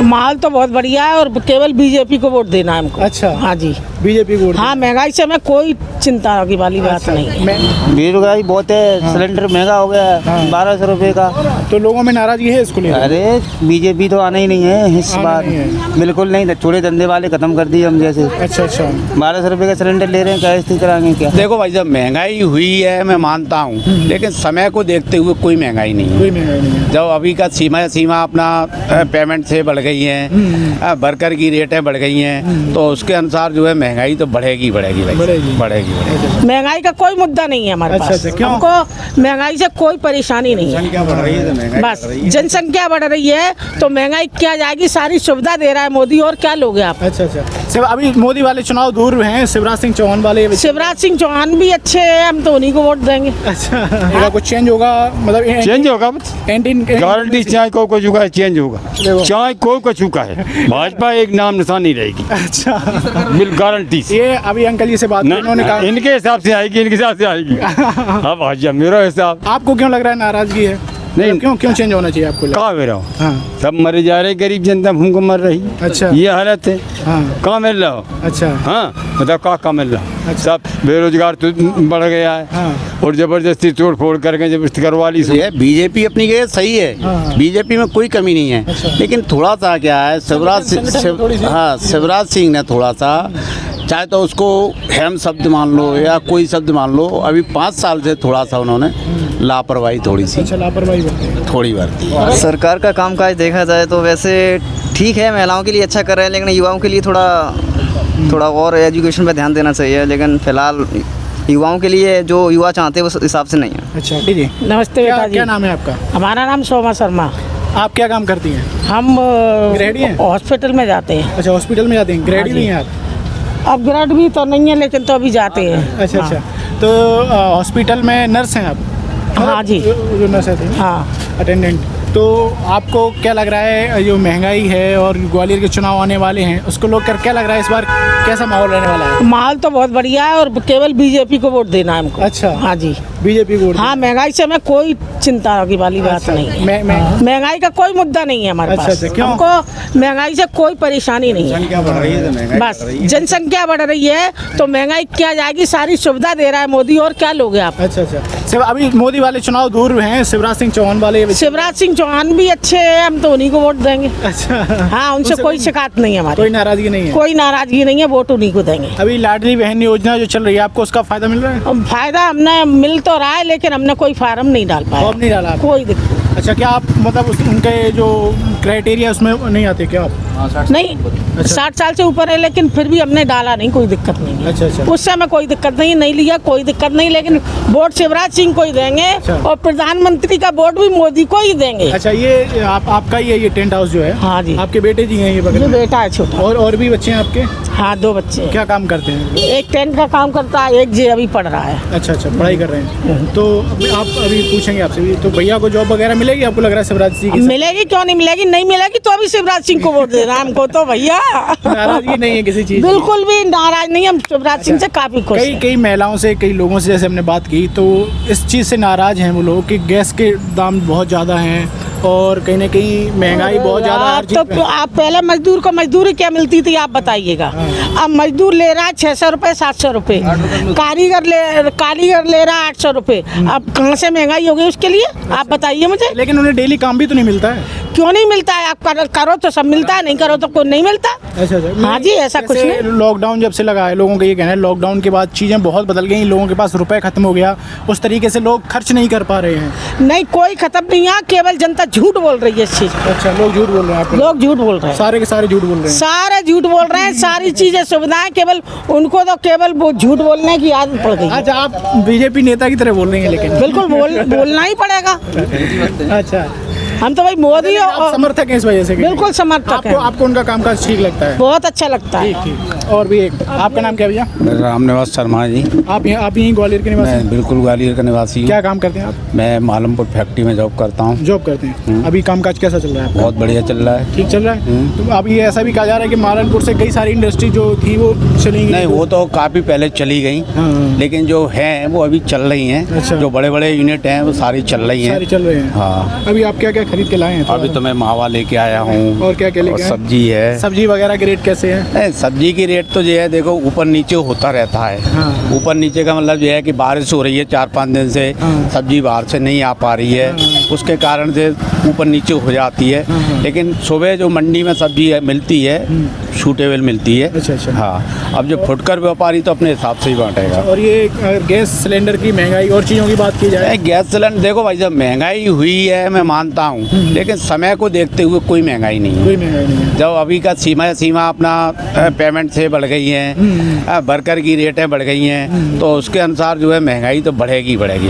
माहौल तो बहुत बढ़िया है और केवल बीजेपी को वोट देना है हमको। अच्छा, हाँ जी, बीजेपी को वोट हाँ, महंगाई से हमें कोई चिंता की वाली बात नहीं है। बेरोजगारी बहुत है, सिलेंडर महंगा हो गया है 1200 रुपए का। तो लोगों में नाराजगी है इसको लेकर? अरे बीजेपी तो आना ही नहीं है इस बार, बिल्कुल नहीं। छोटे धंधे वाले खत्म कर दिए हम जैसे। अच्छा अच्छा, 1200 रुपए का सिलेंडर ले रहे हैं, क्या स्थिति कराएंगे क्या? देखो भाई, जब महंगाई हुई है मैं मानता हूँ, लेकिन समय को देखते हुए कोई महंगाई नहीं है। कोई महंगाई नहीं है। जब अभी का सीमा अपना पेमेंट से बढ़ गई है, वर्कर की रेटें बढ़ गई हैं, तो उसके अनुसार जो है महंगाई तो बढ़ेगी भाई, बढ़ेगी। महंगाई का कोई मुद्दा नहीं है हमारे पास। क्यों? हमको महंगाई से कोई परेशानी नहीं है। जनसंख्या बढ़ रही है तो महंगाई बस बढ़ रही है। जनसंख्या बढ़ रही है तो महंगाई क्या जाएगी, सारी सुविधा दे रहा है मोदी, और क्या लोगे आप। अच्छा अच्छा, अभी मोदी वाले चुनाव दूर हैं, शिवराज सिंह चौहान वाले। शिवराज सिंह चौहान भी अच्छे हैं, हम तो उन्हीं को वोट देंगे। अच्छा, कुछ चेंज होगा? मतलब चेंज होगा, गारंटी चाहे को कुछ होगा, चेंज होगा, चाहे कोई को चुका है, भाजपा एक नाम निशानी रहेगी। अच्छा, बिल गारंटी से। ये अभी अंकल जी से बात की, उन्होंने कहा इनके हिसाब से आएगी, इनके हिसाब से आएगी। हाँ भाजपा मेरा हिसाब। आपको क्यों लग रहा है नाराजगी है? नहीं, क्यों चेंज होना चाहिए आपको? कहाँ मेरा हाँ, सब मरे जा रहे, गरीब जनता भूख मर रही। अच्छा, ये हालत है। हाँ, कहाँ मिल रहा हो? अच्छा, हाँ बताओ कहाँ मिल रहा? अच्छा। सब बेरोजगार तो बढ़ गया है। हाँ, और जबरदस्ती तोड़ फोड़ करके जबरदस्ती करवा ली। ये बीजेपी अपनी जगह सही है, हाँ। बीजेपी में कोई कमी नहीं है। अच्छा। लेकिन थोड़ा सा क्या है, शिवराज सिंह ने थोड़ा सा, चाहे तो उसको हेम शब्द मान लो या कोई शब्द मान लो, अभी 5 साल से थोड़ा सा उन्होंने लापरवाही थोड़ी सी लापरवाही थोड़ी बरती। सरकार का कामकाज देखा जाए तो वैसे ठीक है, महिलाओं के लिए अच्छा कर रहे हैं, लेकिन युवाओं के लिए थोड़ा और एजुकेशन पे ध्यान देना चाहिए। लेकिन फिलहाल युवाओं के लिए जो युवा चाहते हैं उस हिसाब से नहीं है। अच्छा जी, नमस्ते बेटा जी। क्या नाम है आपका? हमारा नाम सोमा शर्मा। आप क्या काम करती हैं? हम ग्रेडी हैं? हॉस्पिटल में जाते हैं। अच्छा, हॉस्पिटल में जाते हैं, ग्रेडी हाँ जी। भी हैं आप? अब ग्रेड भी तो नहीं है, लेकिन तो अभी जाते हैं। अच्छा अच्छा, तो हॉस्पिटल में नर्स हैं आप? हाँ जी, जो नर्स है, हाँ। अटेंडेंट। तो आपको क्या लग रहा है, जो महंगाई है और ग्वालियर के चुनाव आने वाले हैं, उसको लोग कर क्या लग रहा है इस बार कैसा माहौल रहने वाला है? माहौल तो बहुत बढ़िया है और केवल बीजेपी को वोट देना है हमको। अच्छा, हाँ जी, बीजेपी को वोट हाँ, महंगाई से हमें कोई चिंता की वाली बात अच्छा, नहीं है। महंगाई का कोई मुद्दा नहीं है हमारे अच्छा, पास। अच्छा, क्यों? हमको महंगाई से कोई परेशानी नहीं है। जनसंख्या बढ़ रही है तो महंगाई बस बढ़ रही है। जनसंख्या बढ़ रही है तो महंगाई क्या जाएगी, सारी सुविधा दे रहा है मोदी, और क्या लोगे आप। अच्छा अच्छा, अभी मोदी वाले चुनाव दूर हैं, शिवराज सिंह चौहान वाले। शिवराज सिंह चौहान भी अच्छे हैं, हम तो उन्हीं को वोट देंगे। अच्छा, हाँ, उनसे कोई शिकायत नहीं है हमारी, कोई नाराजगी नहीं है? कोई नाराजगी नहीं है, वोट उन्हीं को देंगे। अभी लाडली बहन योजना जो चल रही है, आपको उसका फायदा मिल रहा है? अब फायदा हमने मिल तो रहा है, लेकिन हमने कोई फार्म नहीं डाल पाया। फॉर्म नहीं डाला आपने? कोई दिक्कत अच्छा, क्या आप मतलब उनके जो क्राइटेरिया उसमें नहीं आते क्या आप? नहीं। 60 साल से ऊपर है, लेकिन फिर भी हमने डाला नहीं, कोई दिक्कत नहीं है। अच्छा अच्छा, उससे हमें कोई दिक्कत नहीं लिया, कोई दिक्कत नहीं, लेकिन वोट शिवराज सिंह को ही देंगे। अच्छा। और प्रधानमंत्री का वोट भी मोदी को ही देंगे। अच्छा, ये आपका ही है ये टेंट हाउस जो है? हाँ जी, आपके बेटे जी हैं ये बगल ये में? बेटा है छोटा। और भी बच्चे हैं आपके? हाँ, 2 बच्चे हैं। क्या काम करते हैं? एक टेंट का काम करता है, एक जे अभी पढ़ रहा है। अच्छा अच्छा, पढ़ाई कर रहे हैं। तो आप अभी पूछेंगे आपसे भी, तो भैया को जॉब वगैरह मिलेगी आपको लग रहा है शिवराज सिंह की? मिलेगी, क्यों नहीं मिलेगी, नहीं मिलेगी तो अभी शिवराज सिंह को वोट देना हमको तो भैया। नाराजगी नहीं है किसी चीज? बिल्कुल भी नाराज नहीं, हम शिवराज सिंह से काफी खुश हैं। कई महिलाओं से, कई लोगों से जैसे हमने बात की, तो इस चीज़ से नाराज हैं वो लोग कि गैस के दाम बहुत ज़्यादा हैं और कहीं ना कहीं महंगाई बहुत ज़्यादा हर चीज़ पे। तो आप पहले मजदूर को मजदूरी क्या मिलती थी आप बताइएगा। अब मजदूर ले रहा है 600 रुपये, 700 रुपये, कारीगर ले रहा है 800 रुपये। अब कहाँ से महंगाई हो गई उसके लिए, आप बताइए मुझे। लेकिन उन्हें डेली काम भी तो नहीं मिलता है? क्यों नहीं मिलता है, आप करो तो सब मिलता है, नहीं करो तो कोई नहीं मिलता। अच्छा अच्छा, हाँ जी, ऐसा कुछ नहीं। लॉकडाउन जब से लगा है, लोगों का ये कहना है लॉकडाउन के बाद चीज़ें बहुत बदल गई, लोगों के पास रुपए खत्म हो गया, उस तरीके से लोग खर्च नहीं कर पा रहे हैं। नहीं, कोई खत्म नहीं है, केवल जनता झूठ बोल रही है इस चीज। अच्छा, लोग झूठ बोल रहे हैं? आप लोग झूठ बोल रहे हैं, सारे के सारे झूठ बोल रहे हैं? सारे झूठ बोल रहे हैं, सारी चीजें सुविधाएं, केवल उनको तो केवल वो झूठ बोलने की आदत पड़ गई है। अच्छा, आप बीजेपी नेता की तरह बोल रहे हैं लेकिन? बिल्कुल बोलना ही पड़ेगा। अच्छा, हम तो भाई मोदी आप और समर्थक हैं इस वजह से? बिल्कुल समर्थक है। आपको उनका कामकाज ठीक लगता है? बहुत अच्छा लगता है। ठीक। और भी एक, आपका नाम क्या भैया? रामनिवास शर्मा जी। आप यहीं ग्वालियर के निवासी? मैं बिल्कुल ग्वालियर का निवासी हूँ। क्या काम करते हैं आप? मैं मालमपुर फैक्ट्री में जॉब करता हूँ। जॉब करते हैं। अभी कामकाज कैसा चल रहा है? बहुत बढ़िया चल रहा है। ठीक चल रहा है। तो अभी ऐसा भी कहा जा रहा है कि मालनपुर से कई सारी इंडस्ट्री जो थी वो चली गई? नहीं, वो तो काफ़ी पहले चली गई, हाँ। लेकिन जो हैं वो अभी चल रही हैं। अच्छा। जो बड़े बड़े यूनिट हैं वो सारी चल रही हैं। सारी चल रहे हैं। हाँ। अभी आप क्या क्या खरीद के लाए हैं? अभी तो मैं मावा लेके आया हूँ। और क्या क्या लेके आए? सब्जी है। सब्जी वगैरह के रेट कैसे हैं? सब्जी की रेट तो जो है देखो ऊपर नीचे होता रहता है। हाँ। ऊपर नीचे का मतलब ये है कि बारिश हो रही है 4-5 दिन से, हाँ। सब्जी बाहर से नहीं आ पा रही है, उसके कारण से ऊपर नीचे हो जाती है। लेकिन सुबह जो मंडी में सब्जी मिलती है सूटेबल मिलती है। अच्छा। हाँ, अब जो फुटकर व्यापारी तो अपने हिसाब से ही बांटेगा। और ये अगर गैस सिलेंडर की महंगाई और चीज़ों की बात की जाए? गैस सिलेंडर देखो भाई साहब, महंगाई हुई है मैं मानता हूँ, लेकिन समय को देखते हुए कोई महंगाई नहीं है। कोई महंगाई नहीं है। जब अभी का सीमा अपना पेमेंट से बढ़ गई है, वर्कर की रेटें बढ़ गई हैं, तो उसके अनुसार जो है महंगाई तो बढ़ेगी बढ़ेगी।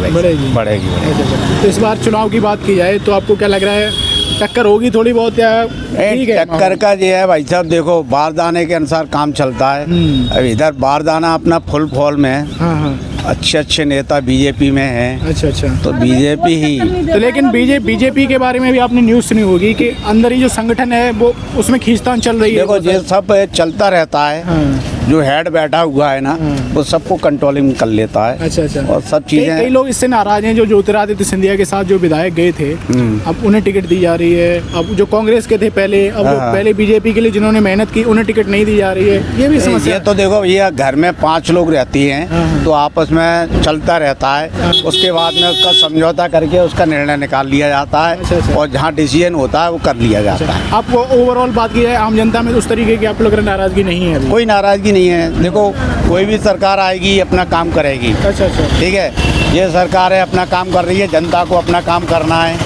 बढ़ेगी। तो इस बार चुनाव की बात की जाए तो आपको क्या लग रहा है, टक्कर होगी थोड़ी बहुत या ठीक है? टक्कर का जो है भाई साहब देखो, बारदाने के अनुसार काम चलता है। अब इधर बारदाना अपना फुल फॉल में है। हाँ। अच्छे नेता बीजेपी में हैं। अच्छा। तो बीजेपी ही तो लेकिन बीजेपी के बारे में भी आपने न्यूज़ सुनी होगी कि अंदर ही जो संगठन है वो उसमें खींचतान चल रही है। देखो ये सब चलता रहता है। हाँ। जो हेड बैठा हुआ है ना, वो सबको कंट्रोलिंग कर लेता है। अच्छा। और सब चीजें कई लोग इससे नाराज हैं जो ज्योतिरादित्य सिंधिया के साथ जो विधायक गए थे, अब उन्हें टिकट दी जा रही है। अब जो कांग्रेस के थे पहले, अब वो पहले बीजेपी के लिए जिन्होंने मेहनत की उन्हें टिकट नहीं दी जा रही है। ये भी समस्या ये तो देखो भैया, घर में 5 लोग रहती हैं तो आपस में चलता रहता है। उसके बाद में उसका समझौता करके उसका निर्णय निकाल लिया जाता है। और जहाँ डिसीजन होता है वो कर लिया जाता है। आपको ओवरऑल बात की जाए आम जनता में उस तरीके की आपको लग रहा है नाराजगी नहीं है? कोई नाराजगी नहीं है। देखो कोई भी सरकार आएगी अपना काम करेगी। अच्छा। ठीक है, ये सरकार है अपना काम कर रही है, जनता को अपना काम करना है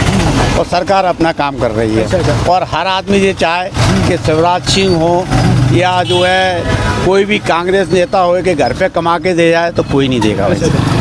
और सरकार अपना काम कर रही है। और हर आदमी ये चाहे कि शिवराज सिंह हो या जो है कोई भी कांग्रेस नेता हो कि घर पे कमा के दे जाए, तो कोई नहीं देगा।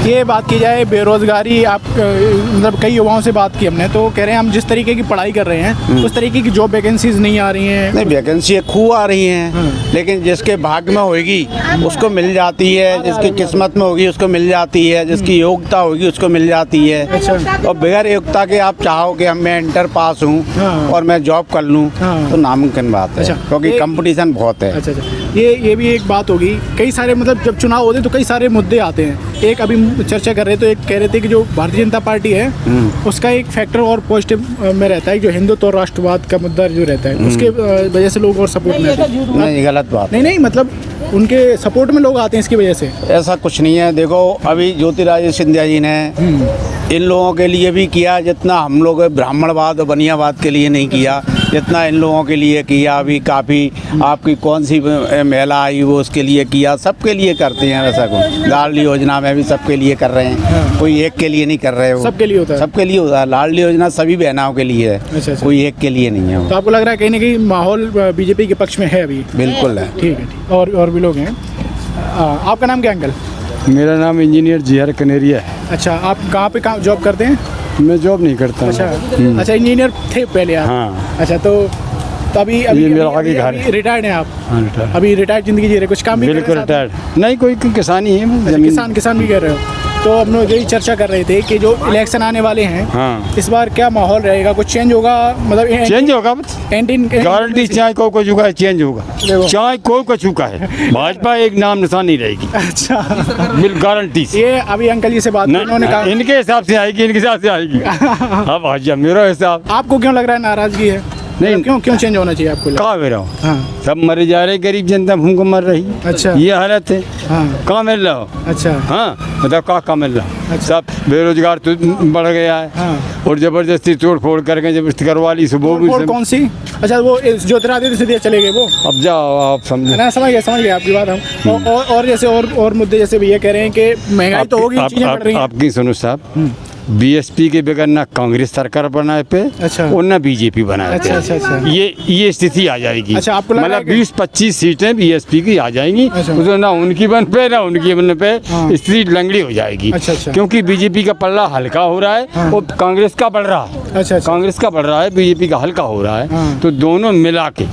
ये बात की जाए बेरोजगारी, आप मतलब कई युवाओं से बात की हमने, तो कह रहे हैं हम जिस तरीके की पढ़ाई कर रहे हैं उस तरीके की जॉब वैकेंसीज नहीं आ रही हैं। नहीं, वैकेंसी खूब आ रही हैं, लेकिन जिसके भाग्य में होगी उसको मिल जाती है, जिसकी किस्मत में होगी उसको मिल जाती है, जिसकी योग्यता होगी उसको मिल जाती है। और बगैर योग्यता के आप चाहो कि मैं इंटर पास हूँ और मैं जॉब कर लूँ, तो नामुमकिन बात है, क्योंकि कंपटीशन बहुत है। अच्छा। ये भी एक बात होगी। कई सारे मतलब जब चुनाव होते हैं तो कई सारे मुद्दे आते हैं। एक अभी चर्चा कर रहे तो एक कह रहे थे कि जो भारतीय जनता पार्टी है उसका एक फैक्टर और पॉजिटिव में रहता है, जो हिंदुत्व और राष्ट्रवाद का मुद्दा जो रहता है उसके वजह से लोग और सपोर्ट में आते हैं। नहीं, गलत बात नहीं, मतलब उनके सपोर्ट में लोग आते हैं इसकी वजह से। ऐसा कुछ नहीं है। देखो अभी ज्योतिरादित्य सिंधिया जी ने इन लोगों के लिए भी किया जितना हम लोग ब्राह्मणवाद और बनियावाद के लिए नहीं किया, जितना इन लोगों के लिए किया। अभी काफ़ी आपकी कौन सी महिला आई वो उसके लिए किया, सबके लिए करते हैं। वैसा कुछ लाडली योजना में भी सबके लिए कर रहे हैं, कोई एक के लिए नहीं कर रहे हो। सबके लिए होता है? सबके लिए होता है। लाडली योजना सभी बहनाओं के लिए है। अच्छा। कोई एक के लिए नहीं है। तो आपको लग रहा है कहीं ना कहीं माहौल बीजेपी के पक्ष में है अभी? बिल्कुल है। ठीक है। और भी लोग हैं। आपका नाम क्या अंकल? मेरा नाम इंजीनियर जीआर कनेरिया है। अच्छा, आप कहाँ पे जॉब करते हैं? मैं जॉब नहीं करता। अच्छा, इंजीनियर थे पहले आप? हाँ। अच्छा, तो अभी मेरा आगे घर है। रिटायर्ड हैं आप? हाँ, रिटायर्ड। अभी रिटायर्ड जिंदगी जी रहे, कुछ काम भी बिल्कुल रिटायर्ड नहीं, कोई किसान ही है। अच्छा, किसान भी कर रहे हो। तो हम लोग यही चर्चा कर रहे थे कि जो इलेक्शन आने वाले हैं, हाँ, इस बार क्या माहौल रहेगा? कुछ चेंज होगा? मतलब चेंज होगा, गारंटी चाहे कोई कुछ होगा, चेंज होगा, चाहे कोई कुछ होगा है। भाजपा एक नाम निशान नहीं रहेगी। अच्छा, गारंटी से। ये अभी अंकल जी से बात उन्होंने कहा इनके हिसाब से आएगी, इनके हिसाब से आएगी। अब आज मेरा हिसाब। आपको क्यों लग रहा है नाराजगी है? नहीं, क्यों चेंज होना चाहिए आपको? कहाँ मेरा हाँ। सब मर जा रहे, गरीब जनता भूख मर रही। अच्छा, ये हालत है। हाँ। कहाँ मिल रहा हो? अच्छा, हाँ, मतलब कहाँ मिल रहा? अच्छा। सब बेरोजगार तो बढ़ गया है। हाँ। और जबरदस्ती तोड़ फोड़ करके जबरदस्ती करवा ली सुबह भी। कौन सी? अच्छा, वो ज्योतिरादित्य सिंधिया चले गए वो? अब जाओ आप समझे ना, समझ गए आपकी बात हम। और जैसे और मुद्दे जैसे भैया कह रहे हैं कि महंगाई तो होगी, चीजें बढ़ रही हैं। आपकी सुनो साहब, बीएसपी के बगैर ना कांग्रेस सरकार बनाए पे और ना बीजेपी बनाए पे। अच्छा। ये स्थिति आ जाएगी। अच्छा, आपको लग रहा है मतलब 20-25 सीटें बीएसपी की आ जाएंगी। अच्छा। उसमें ना उनकी बन पे ना उनकी बन पे, स्थिति लंगड़ी हो जाएगी। अच्छा। क्योंकि बीजेपी का पल्ला हल्का हो रहा है और कांग्रेस का बढ़ रहा है। अच्छा। कांग्रेस का बढ़ रहा है, बीजेपी का हल्का हो रहा है। तो दोनों मिला के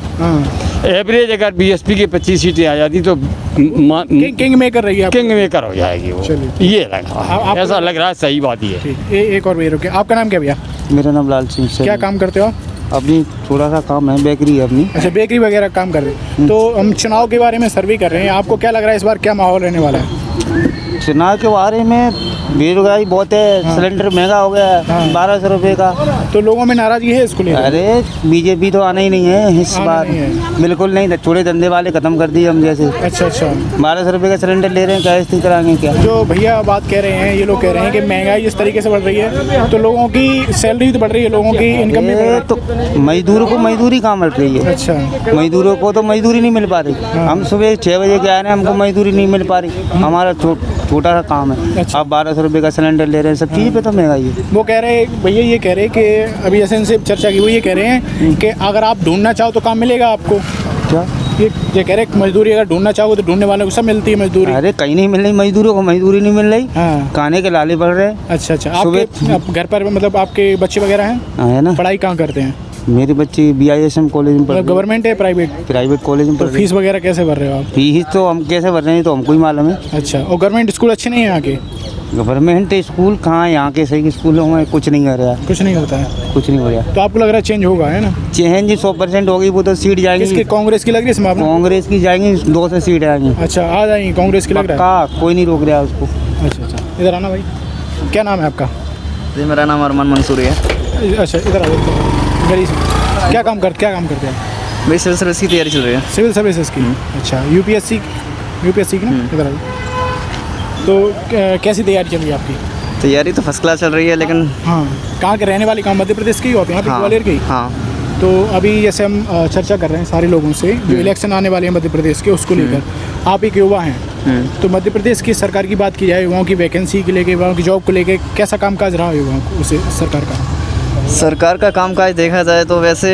एवरेज अगर बीएसपी की 25 सीटें आ जाती तो किंग मेकर रही है, किंग मेकर हो जाएगी वो। ये लगा, ऐसा लग रहा है, सही बात ही है। एक और भैया रुके, आपका नाम क्या भैया? मेरा नाम लाल सिंह से। क्या काम करते हो आप? अपनी थोड़ा सा काम है, बेकरी है अपनी। अच्छा, बेकरी वगैरह काम कर रहे हैं। तो हम चुनाव के बारे में सर्वे कर रहे हैं, आपको क्या लग रहा है इस बार क्या माहौल रहने वाला है? चुनाव के बारे में बेरोजगारी बहुत है। सिलेंडर महंगा हो गया है, 1200 रुपये का। तो लोगों में नाराजगी है इसको लेकर? अरे बीजेपी तो आना ही नहीं है इस आना बार, नहीं है। बिल्कुल नहीं। छोटे धंधे वाले खत्म कर दिए हम जैसे। अच्छा अच्छा। 1200 रुपये का सिलेंडर ले रहे हैं, क्या स्थिति कराएंगे क्या? जो भैया बात कह रहे हैं, ये लोग कह रहे हैं कि महंगाई इस तरीके से बढ़ रही है तो लोगों की सैलरी तो बढ़ रही है, लोगों की इनकम भी बढ़ रही है। तो मजदूरों को मजदूरी कहाँ मिल रही है? अच्छा। मजदूरों को तो मजदूरी नहीं मिल पा रही। हम सुबह 6 बजे के आ रहे हैं, हमको मजदूरी नहीं मिल पा रही। हमारा छोटा सा काम है। अच्छा। अब 1200 रुपये का सिलेंडर ले रहे हैं, सब चीज़ पे तो महंगाई है। वो कह रहे हैं भैया, ये कह रहे हैं कि अभी जैसे इनसे चर्चा की, वो ये कह रहे हैं कि अगर आप ढूंढना चाहो तो काम मिलेगा आपको। क्या? ये कह रहे हैं मजदूरी अगर ढूंढना चाहो तो ढूंढने वालों को सब मिलती है मजदूरी। अरे कहीं नहीं मिल रही मजदूरों को, मजदूरी नहीं मिल रही। हाँ। खाने के लाले बढ़ रहे हैं। अच्छा अच्छा। आपके आप घर पर मतलब आपके बच्चे वगैरह हैं? है ना। पढ़ाई कहाँ करते हैं? मेरी बच्ची BISM कॉलेज में पढ़ मतलब गवर्नमेंट है प्राइवेट? प्राइवेट कॉलेज में तो पढ़ रही है। फीस वगैरह कैसे भर रहे हो आप? फीस तो हम कैसे भर रहे हैं तो हमको ही मालूम है। अच्छा। और गवर्नमेंट स्कूल अच्छे नहीं है यहाँ के? गवर्नमेंट स्कूल कहाँ, यहाँ के सही स्कूलों में कुछ नहीं हो रहा, कुछ नहीं होता है। कुछ नहीं हो रहा। तो आपको लग रहा है चेंज होगा, है ना? चेंज 100% होगी, वो तो सीट जाएंगी। किसकी? कांग्रेस की लग रही है इसमें? कांग्रेस की जाएंगी, 2 से सीट आएंगी। अच्छा, आ जाएंगी कांग्रेस की लग रहा पक्का, कोई नहीं रोक रहा है उसको। है। अच्छा अच्छा। इधर आना भाई, क्या नाम है आपका? जी मेरा नाम अरमान मंसूरी है। अच्छा, इधर आ जाओ गली से। क्या काम करते हैं आप? मेरी सिविल सर्विस की तैयारी चल रही है। सिविल सर्विसेज की? अच्छा। यूपीएससी की ना? इधर आ जाओ। तो कैसी तैयारी चल रही है आपकी? तैयारी तो फर्स्ट क्लास चल रही है, लेकिन हाँ। कहाँ के रहने वाले? कहाँ, मध्य प्रदेश के ही होते हैं यहाँ पे? हाँ ग्वालियर के ही? हाँ। तो अभी जैसे हम चर्चा कर रहे हैं सारे लोगों से, जो इलेक्शन आने वाले हैं मध्य प्रदेश के, उसको लेकर आप एक युवा हैं, तो मध्य प्रदेश की सरकार की बात की जाए, युवाओं की वैकेंसी को लेकर, युवाओं की जॉब को लेकर कैसा कामकाज रहा युवाओं को उसे सरकार का? कामकाज देखा जाए तो वैसे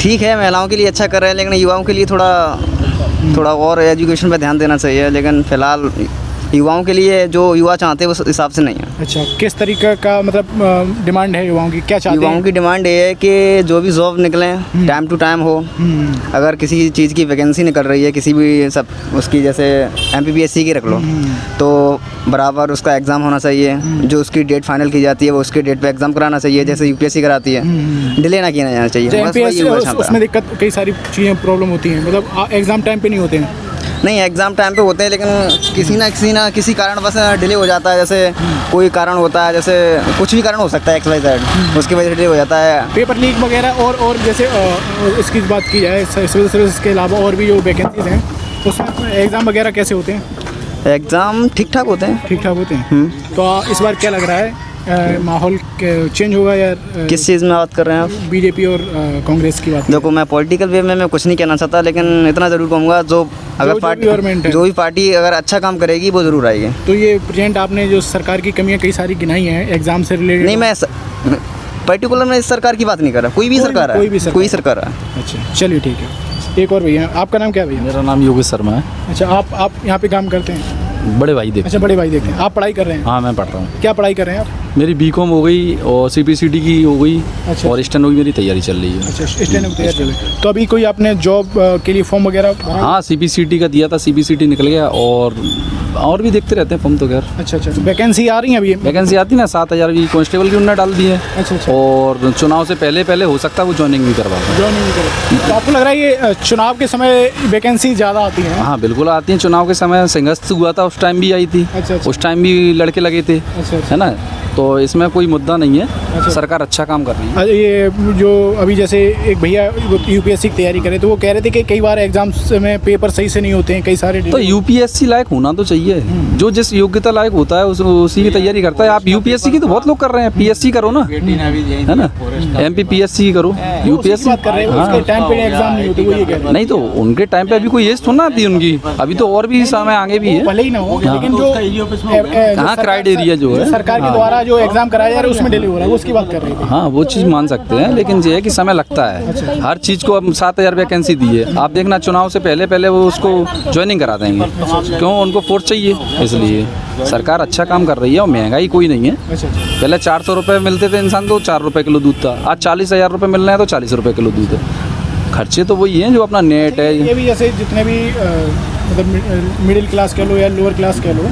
ठीक है, महिलाओं के लिए अच्छा कर रहे हैं, लेकिन युवाओं के लिए थोड़ा और एजुकेशन पे ध्यान देना चाहिए। लेकिन फ़िलहाल युवाओं के लिए जो युवा चाहते हैं उस हिसाब से नहीं है। अच्छा, किस तरीके का मतलब डिमांड है युवाओं की, क्या चाहते हैं? युवाओं की डिमांड ये है कि जो भी जॉब निकलें टाइम टू टाइम हो। अगर किसी चीज़ की वैकेंसी निकल रही है, किसी भी सब उसकी, जैसे MPPSC की रख लो, तो बराबर उसका एग्ज़ाम होना चाहिए। जो उसकी डेट फाइनल की जाती है वो उसके डेट पे एग्ज़ाम कराना चाहिए, जैसे UPSC कराती है। डिले ना किया जाना चाहिए। बस वही युवा चाहता है। उसमें दिक्कत कई सारी चीज़ें प्रॉब्लम होती हैं, मतलब एग्ज़ाम टाइम पे नहीं होते हैं। नहीं, एग्ज़ाम टाइम पे होते हैं, लेकिन किसी कारण बस डिले हो जाता है। जैसे कोई कारण होता है, जैसे कुछ भी कारण हो सकता है XYZ, उसकी वजह से डिले हो जाता है। पेपर लीक वगैरह और जैसे इसकी बात की जाए, सिविल सर्विस के अलावा और भी जो वैकेंसीज हैं, उसमें एग्ज़ाम वगैरह कैसे होते हैं? एग्ज़ाम ठीक ठाक होते हैं। ठीक ठाक होते हैं। तो इस बार क्या लग रहा है, माहौल चेंज होगा या किस चीज़ में बात कर रहे हैं आप? बीजेपी और कांग्रेस की बात? देखो, मैं पॉलिटिकल वे में मैं कुछ नहीं कहना चाहता, लेकिन इतना ज़रूर कहूँगा, जो भी पार्टी अगर अच्छा काम करेगी वो ज़रूर आएगी। तो ये प्रेजेंट आपने जो सरकार की कमियां कई सारी गिनाई हैं एग्जाम से रिलेटेड? नहीं, मैं पर्टिकुलर में इस सरकार की बात नहीं कर रहा। कोई भी सरकार है। अच्छा, चलिए ठीक है। एक और भैया, आपका नाम क्या है भैया? मेरा नाम योगेश शर्मा है। अच्छा, आप यहाँ पे काम करते हैं? बड़े भाई देखते। अच्छा, बड़े भाई देखते हैं। आप पढ़ाई कर रहे हैं? हाँ, मैं पढ़ रहा हूँ। क्या पढ़ाई कर रहे हैं आप? मेरी BCom हो गई और CPCT की हो गई। अच्छा। और स्टेनो की मेरी तैयारी चल रही है। अच्छा, स्टेनो की तैयारी चल रही है। तो अभी कोई आपने जॉब के लिए फॉर्म वगैरह भरा? हाँ, CPCT का दिया था, CPCT निकल गया। और भी देखते रहते हैं फॉर्म तो खैर। अच्छा, तो वैकेंसी आ रही है अभी? वैकेंसी आती ना, 7000 की कांस्टेबल की उन्होंने डाल दी है। अच्छा। और चुनाव से पहले हो सकता है वो ज्वाइनिंग भी करवा दें। ज्वाइनिंग भी करें। तो आपको लग रहा है ये चुनाव के समय वैकेंसी ज़्यादा आती है? हाँ, बिल्कुल आती है। चुनाव के समय संघर्ष हुआ था, उस टाइम भी आई थी। अच्छा। उस टाइम भी लड़के लगे थे। अच्छा। है ना, तो इसमें कोई मुद्दा नहीं है। सरकार अच्छा काम कर रही है। ये जो अभी जैसे एक भैया UPSC की तैयारी करे, तो वो कह रहे थे कि कई बार एग्जाम्स में पेपर सही से नहीं होते हैं, कई सारे। तो UPSC लायक होना तो चाहिए। जो जिस योग्यता लायक होता है उसी की तैयारी करता है। आप UPSC की तो बहुत लोग कर रहे हैं, PSC करो ना, है ना, MPPSC करो। UPSC कर रहे हैं, उसके टाइम पे एग्जाम नहीं होते, वो ये कह रहे हैं। नहीं, तो उनके टाइम पे अभी कोई एज थोड़ा ना आती उनकी। अभी तो और भी समय आगे भी है, भले ही ना हो, लेकिन जो कहाँ क्राइटेरिया जो है सरकार के द्वारा जो एग्जाम कराया जा रहा है उसमें डिले हो रहा है, उसकी बात कर रहे थे। हाँ, वो चीज़ मान सकते हैं, लेकिन ये है कि समय लगता है। हर चीज़ को अब 7000 वैकेंसी दी है। आप देखना, चुनाव से पहले वो उसको ज्वाइनिंग करा देंगे। क्यों? उनको फोर्स चाहिए, इसलिए सरकार अच्छा काम कर रही है। और महंगाई कोई नहीं है। पहले 400 रुपये मिलते थे इंसान तो 4 रुपये किलो दूध था। आज 40,000 रुपये मिल रहे हैं तो 40 रुपये किलो दूध है। खर्चे तो वही हैं जो अपना नेट है। ये भी जैसे जितने भी मतलब मिडिल क्लास कह लो या लोअर क्लास कह लो,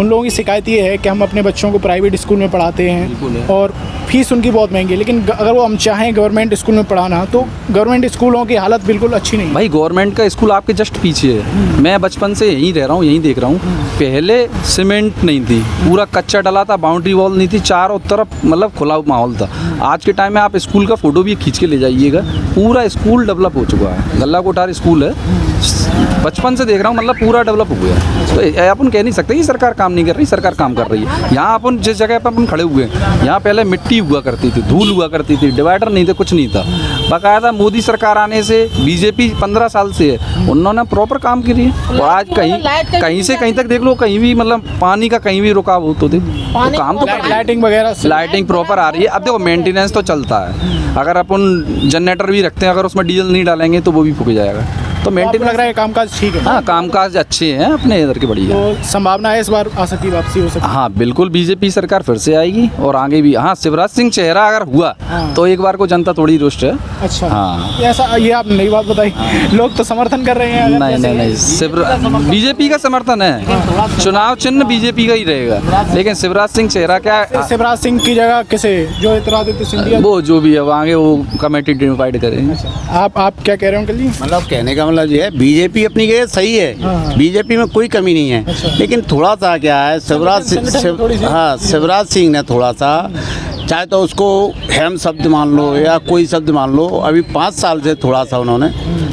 उन लोगों की शिकायत ये है कि हम अपने बच्चों को प्राइवेट स्कूल में पढ़ाते हैं और फीस उनकी बहुत महंगी है, लेकिन अगर वो हम चाहें गवर्नमेंट स्कूल में पढ़ाना तो गवर्नमेंट स्कूलों की हालत बिल्कुल अच्छी नहीं है। भाई गवर्नमेंट का स्कूल आपके जस्ट पीछे है। मैं बचपन से यहीं रह रहा हूँ, यहीं देख रहा हूँ। पहले सीमेंट नहीं थी, पूरा कच्चा डला था, बाउंड्री वॉल नहीं थी, चारों तरफ मतलब खुला माहौल था। आज के टाइम में आप स्कूल का फोटो भी खींच के ले जाइएगा, पूरा स्कूल डेवलप हो चुका है। गल्ला कोठार स्कूल है, बचपन से देख रहा हूँ, मतलब पूरा डेवलप हो गया है। तो अपन कह नहीं सकते कि सरकार काम नहीं कर रही, सरकार काम कर रही है। यहाँ अपन जिस जगह पर अपन खड़े हुए हैं, यहाँ पहले मिट्टी हुआ करती थी, धूल हुआ करती थी, डिवाइडर नहीं थे, कुछ नहीं था। बाकायदा मोदी सरकार आने से, बीजेपी 15 साल से है, उन्होंने प्रॉपर काम किया है। और आज कहीं से कहीं तक देख लो, कहीं भी मतलब पानी का कहीं भी रुकाव हो तो देख तो काम तो लाइटिंग वगैरह लाइटिंग प्रॉपर आ रही है। अब देखो मेंटेनेंस तो चलता है, अगर अपन जनरेटर भी रखते हैं, अगर उसमें डीजल नहीं डालेंगे तो वो भी फूक जाएगा। तो मेंटेनेंस लग रहा है कामकाज ठीक है। हाँ, कामकाज अच्छे हैं अपने इधर के, बढ़िया। तो संभावना है इस बार आशा की वापसी हो सकती है। हाँ बिल्कुल, बीजेपी सरकार फिर से आएगी और आगे भी। हाँ, शिवराज सिंह चेहरा अगर हुआ तो एक बार को जनता थोड़ी रुष्ट है। अच्छा, हाँ, ऐसा ये आप नई बात बताई। लोग तो समर्थन कर रहे हैं। नहीं, बीजेपी का समर्थन है, चुनाव चिन्ह बीजेपी का ही रहेगा, लेकिन शिवराज सिंह चेहरा क्या, शिवराज सिंह की जगह किसे, जो ज्योतिरादित्य सिंधिया, वो जो भी है आगे वो कमेटी डिवाइड करेंगे। आप क्या कह रहे हो अंकल जी? मतलब कहने का मतलब ये है, बीजेपी अपनी जगह सही है, बीजेपी में कोई कमी नहीं है। लेकिन थोड़ा सा क्या है, शिवराज सिंह ने थोड़ा सा, चाहे तो उसको हेम शब्द मान लो या कोई शब्द मान लो, अभी 5 साल से थोड़ा सा उन्होंने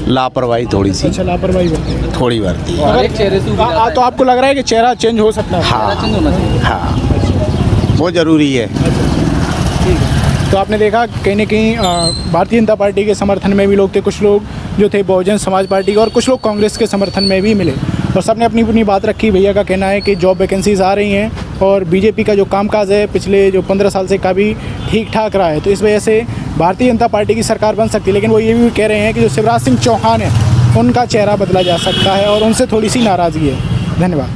लापरवाही थोड़ी सी लापरवाही थोड़ी बरती। तो आपको लग रहा है कि चेहरा चेंज हो सकता है? हाँ, वो जरूरी है। तो आपने देखा कहीं न कहीं भारतीय जनता पार्टी के समर्थन में भी लोग थे, कुछ लोग जो थे बहुजन समाज पार्टी के, और कुछ लोग कांग्रेस के समर्थन में भी मिले, और सबने अपनी अपनी बात रखी। भैया का कहना है कि जॉब वैकेंसीज आ रही हैं और बीजेपी का जो कामकाज है पिछले जो 15 साल से काफ़ी ठीक ठाक रहा है, तो इस वजह से भारतीय जनता पार्टी की सरकार बन सकती है। लेकिन वो ये भी कह रहे हैं कि जो शिवराज सिंह चौहान है उनका चेहरा बदला जा सकता है और उनसे थोड़ी सी नाराज़गी है। धन्यवाद।